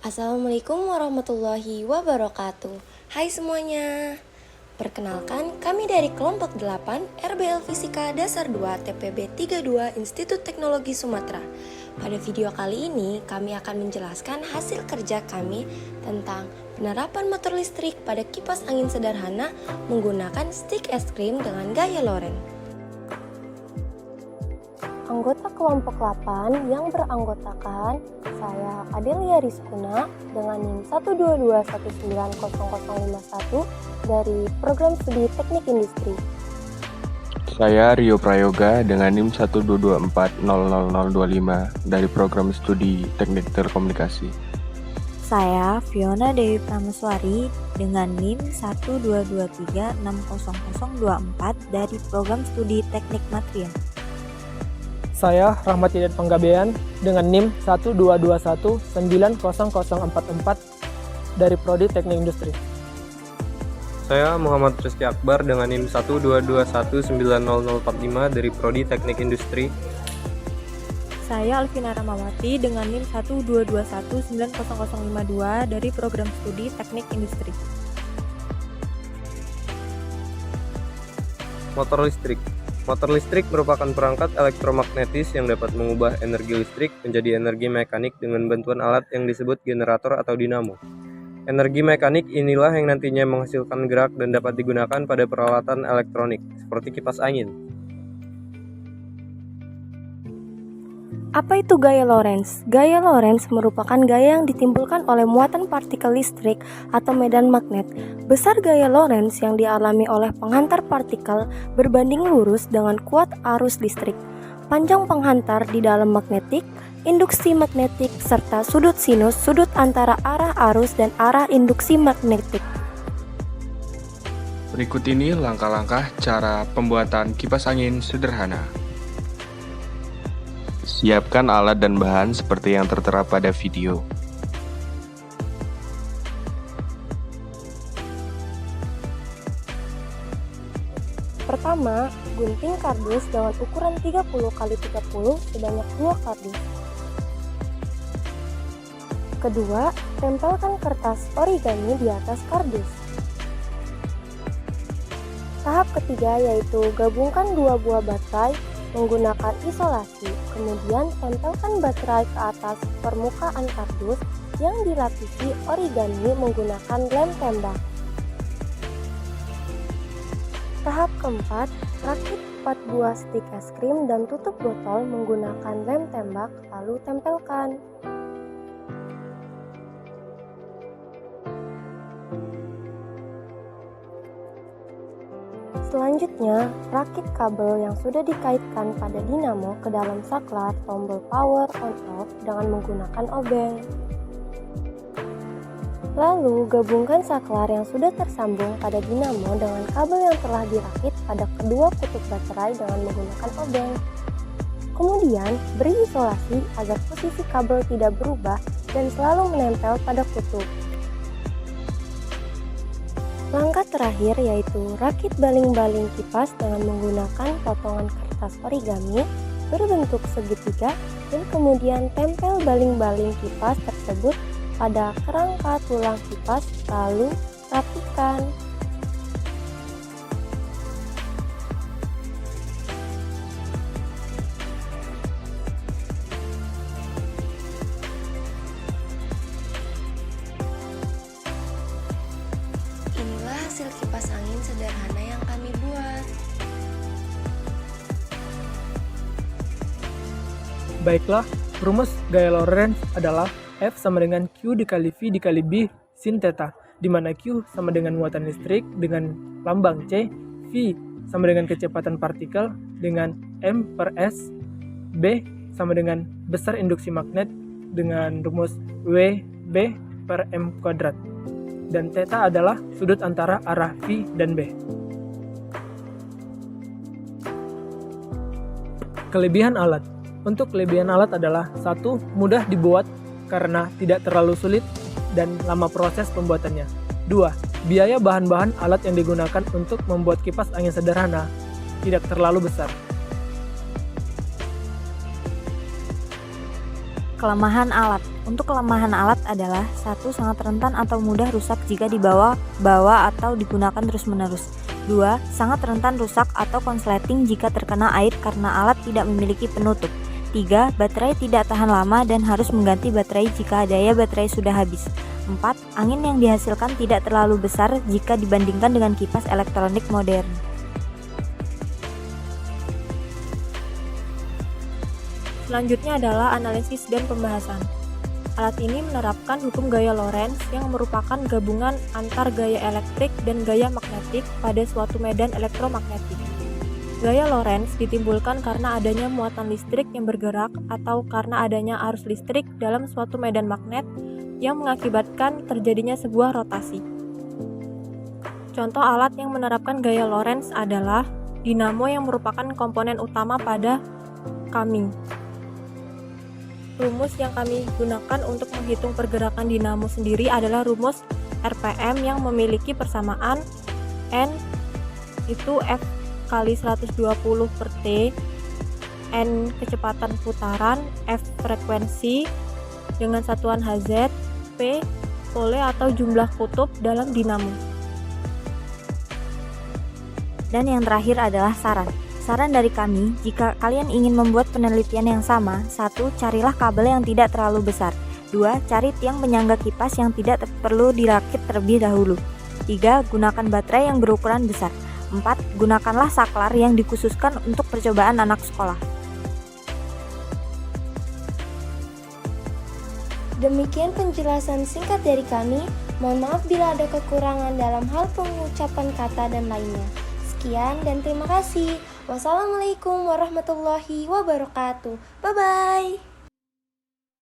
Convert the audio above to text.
Assalamualaikum warahmatullahi wabarakatuh. Hai semuanya. Perkenalkan, kami dari kelompok 8 RBL Fisika Dasar 2 TPB 32 Institut Teknologi Sumatera. Pada video kali ini, kami akan menjelaskan hasil kerja kami tentang penerapan motor listrik pada kipas angin sederhana menggunakan stik es krim dengan gaya Lorentz. Anggota kelompok 8 yang beranggotakan saya Adelia Rizkuna dengan NIM 122190051 dari Program Studi Teknik Industri. Saya Rio Prayoga dengan NIM 122400025 dari Program Studi Teknik Telekomunikasi. Saya Fiona Dewi Prameswari dengan NIM 122360024 dari Program Studi Teknik Material. Saya Rahmat Hidayat Panggabean dengan NIM 122190044 dari Prodi Teknik Industri. Saya Muhammad Rizky Akbar dengan NIM 122190045 dari Prodi Teknik Industri. Saya Alvina Ramawati dengan NIM 122190052 dari Program Studi Teknik Industri. Motor listrik. Motor listrik merupakan perangkat elektromagnetis yang dapat mengubah energi listrik menjadi energi mekanik dengan bantuan alat yang disebut generator atau dinamo. Energi mekanik inilah yang nantinya menghasilkan gerak dan dapat digunakan pada peralatan elektronik, seperti kipas angin. Apa itu gaya Lorentz? Gaya Lorentz merupakan gaya yang ditimbulkan oleh muatan partikel listrik atau medan magnet. Besar gaya Lorentz yang dialami oleh penghantar partikel berbanding lurus dengan kuat arus listrik. Panjang penghantar di dalam magnetik, induksi magnetik, serta sudut sinus sudut antara arah arus dan arah induksi magnetik. Berikut ini langkah-langkah cara pembuatan kipas angin sederhana. Siapkan alat dan bahan seperti yang tertera pada video. Pertama, gunting kardus dengan ukuran 30x30 sebanyak 2 kardus. Kedua, tempelkan kertas origami di atas kardus. Tahap ketiga yaitu gabungkan 2 buah baterai menggunakan isolasi, kemudian tempelkan baterai ke atas permukaan kardus yang dilapisi origami menggunakan lem tembak. Tahap keempat, rakit 4 buah stik es krim dan tutup botol menggunakan lem tembak, lalu tempelkan. Selanjutnya, rakit kabel yang sudah dikaitkan pada dinamo ke dalam saklar tombol power on-off dengan menggunakan obeng. Lalu, gabungkan saklar yang sudah tersambung pada dinamo dengan kabel yang telah dirakit pada kedua kutub baterai dengan menggunakan obeng. Kemudian, beri isolasi agar posisi kabel tidak berubah dan selalu menempel pada kutub. Langkah terakhir yaitu rakit baling-baling kipas dengan menggunakan potongan kertas origami berbentuk segitiga dan kemudian tempel baling-baling kipas tersebut pada kerangka tulang kipas lalu rapikan. Inilah hasil kipas angin sederhana yang kami buat. Baiklah, rumus gaya Lorentz adalah F sama dengan Q dikali V dikali B sin theta, di mana Q sama dengan muatan listrik dengan lambang C, V sama dengan kecepatan partikel dengan M per S, B sama dengan besar induksi magnet dengan rumus W B per M kuadrat, dan theta adalah sudut antara arah V dan B. Kelebihan alat. Untuk kelebihan alat adalah 1. Mudah dibuat karena tidak terlalu sulit dan lama proses pembuatannya. 2. Biaya bahan-bahan alat yang digunakan untuk membuat kipas angin sederhana tidak terlalu besar. Kelemahan alat. Untuk kelemahan alat adalah 1. Sangat rentan atau mudah rusak jika dibawa atau digunakan terus-menerus. 2. Sangat rentan rusak atau konsleting jika terkena air karena alat tidak memiliki penutup. 3. Baterai tidak tahan lama dan harus mengganti baterai jika daya baterai sudah habis. 4. Angin yang dihasilkan tidak terlalu besar jika dibandingkan dengan kipas elektronik modern. Selanjutnya adalah analisis dan pembahasan. Alat ini menerapkan hukum gaya Lorentz yang merupakan gabungan antar gaya elektrik dan gaya magnetik pada suatu medan elektromagnetik. Gaya Lorentz ditimbulkan karena adanya muatan listrik yang bergerak atau karena adanya arus listrik dalam suatu medan magnet yang mengakibatkan terjadinya sebuah rotasi. Contoh alat yang menerapkan gaya Lorentz adalah dinamo yang merupakan komponen utama pada kami. Rumus yang kami gunakan untuk menghitung pergerakan dinamo sendiri adalah rumus RPM yang memiliki persamaan N itu F kali 120 per T, N kecepatan putaran, F frekuensi dengan satuan Hz, P pole atau jumlah kutub dalam dinamo. Dan yang terakhir adalah saran. Saran dari kami, jika kalian ingin membuat penelitian yang sama, 1. Carilah kabel yang tidak terlalu besar. 2. Cari tiang penyangga kipas yang tidak perlu dirakit terlebih dahulu. 3. Gunakan baterai yang berukuran besar. 4. Gunakanlah saklar yang dikhususkan untuk percobaan anak sekolah. Demikian penjelasan singkat dari kami. Mohon maaf bila ada kekurangan dalam hal pengucapan kata dan lainnya. Sekian dan terima kasih. Wassalamualaikum warahmatullahi wabarakatuh. Bye-bye.